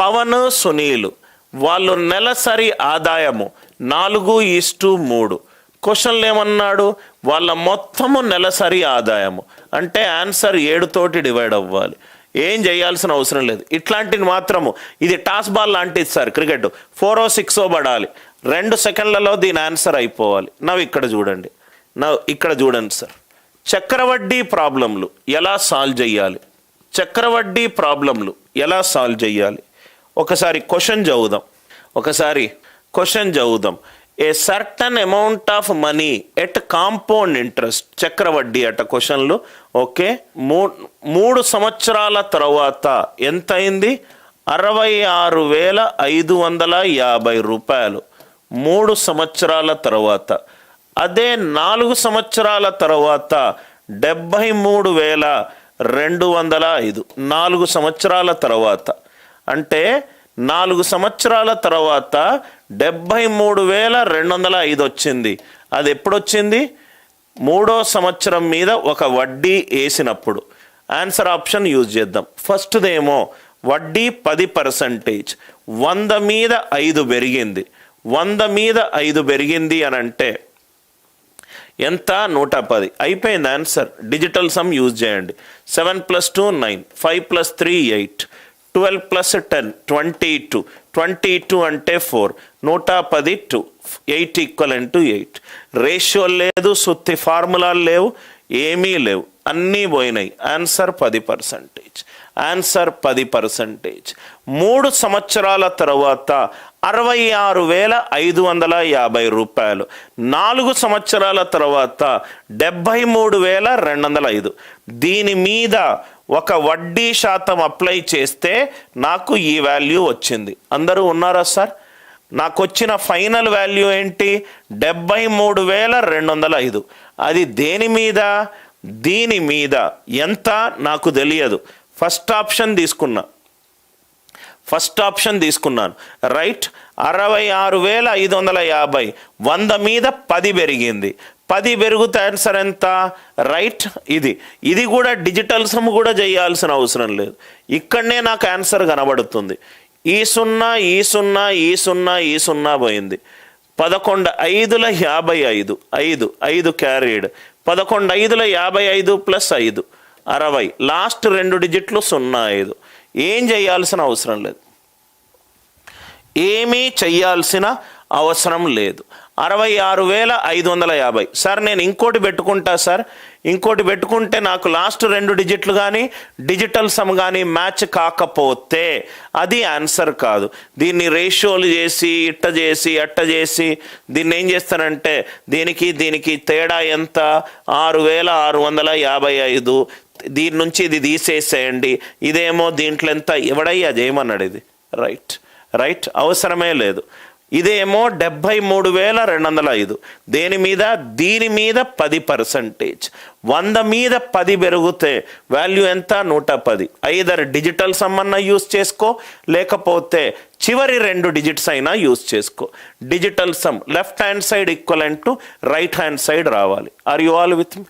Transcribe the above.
పవన్ సునీల్ వాళ్ళు నెలసరి ఆదాయము 4:3. క్వశ్చన్లు ఏమన్నాడు? వాళ్ళ మొత్తము నెలసరి ఆదాయము అంటే ఆన్సర్ 7 తోటి డివైడ్ అవ్వాలి. ఏం చేయాల్సిన అవసరం లేదు. ఇట్లాంటిది మాత్రము ఇది టాస్ బాల్ లాంటిది సార్. క్రికెట్ 4 or 6 పడాలి, 2 సెకండ్లలో దీని ఆన్సర్ అయిపోవాలి. ఇక్కడ చూడండి సార్. చక్రవడ్డీ ప్రాబ్లంలు ఎలా సాల్వ్ చేయాలి? చక్రవడ్డీ ప్రాబ్లంలు ఎలా సాల్వ్ చేయాలి? ఒకసారి క్వశ్చన్ చదువుదాం. A certain amount of money at compound interest, చక్రవడ్డీ అట క్వశ్చన్లు. ఓకే, 3 సంవత్సరాల తర్వాత ఎంత అయింది? 66,550 రూపాయలు 3 సంవత్సరాల తర్వాత. అదే 4 సంవత్సరాల తర్వాత 73,205. 4 సంవత్సరాల తర్వాత అంటే 4 సంవత్సరాల తర్వాత 73,205 వచ్చింది. అది ఎప్పుడొచ్చింది? 3వ సంవత్సరం మీద ఒక వడ్డీ వేసినప్పుడు. ఆన్సర్ ఆప్షన్ యూజ్ చేద్దాం. ఫస్ట్దేమో వడ్డీ 10%, 100 మీద 5 పెరిగింది. 100 మీద 5 పెరిగింది అని అంటే ఎంత? 110. అయిపోయింది ఆన్సర్. డిజిటల్ సమ్ యూజ్ చేయండి. 7 + 2 9, 5 + 3 8, 12 + 10 22. 22 అంటే 4. 110 2, 8 = 8. రేషియో లేదు, సుత్తి ఫార్ములాలు లేవు, ఏమీ లేవు, అన్నీ పోయినాయి. ఆన్సర్ 10%. ఆన్సర్ 10%. 3 సంవత్సరాల తర్వాత 66,550 రూపాయలు. 4 సంవత్సరాల తర్వాత 73,205. దీని మీద ఒక వడ్డీ శాతం అప్లై చేస్తే నాకు ఈ వాల్యూ వచ్చింది. అందరూ ఉన్నారా సార్? నాకు వచ్చిన ఫైనల్ వాల్యూ ఏంటి? 73,205. అది దేని మీద? దీని మీద. ఎంత నాకు తెలియదు. ఫస్ట్ ఆప్షన్ తీసుకున్నాను. రైట్. 66,550. 100 మీద 10 పెరిగింది. 10 పెరిగితే ఆన్సర్ ఎంత? రైట్. ఇది కూడా డిజిటల్ సమ్ కూడా చేయాల్సిన అవసరం లేదు. ఇక్కడనే నాకు ఆన్సర్ కనబడుతుంది. ఈ 0 పోయింది. 11 5ల 55, 5 క్యారీడ్. 11 5ల 55 + 5 60. లాస్ట్ 2 డిజిట్లు 05. ఏం చేయాల్సిన అవసరం లేదు. ఏమీ చెయ్యాల్సిన అవసరం లేదు. 66,550. సార్ నేను ఇంకోటి పెట్టుకుంటా సార్. ఇంకోటి పెట్టుకుంటే నాకు లాస్ట్ 2 డిజిట్లు కానీ డిజిటల్ సమ్ కానీ మ్యాచ్ కాకపోతే అది ఆన్సర్ కాదు. దీన్ని రేషియోలు చేసి ఇట్ట చేసి అట్ట చేసి దీన్ని ఏం చేస్తానంటే దీనికి తేడా ఎంత? 6,655. దీని నుంచి ఇది తీసేసేయండి. ఇదేమో దీంట్లో ఎంత? ఎవడయ్యా చేయమన్నాడు ఇది? రైట్. అవసరమే లేదు. ఇదేమో 73,205. దీని మీద 10%. 100 మీద 10 పెరిగితే వాల్యూ ఎంత? 110. ఐదర్ డిజిటల్ సమ్ అన్నా యూజ్ చేసుకో, లేకపోతే చివరి 2 డిజిట్స్ అయినా యూజ్ చేసుకో. Digital sum left hand side equivalent to right hand side రావాలి. Are you all with me?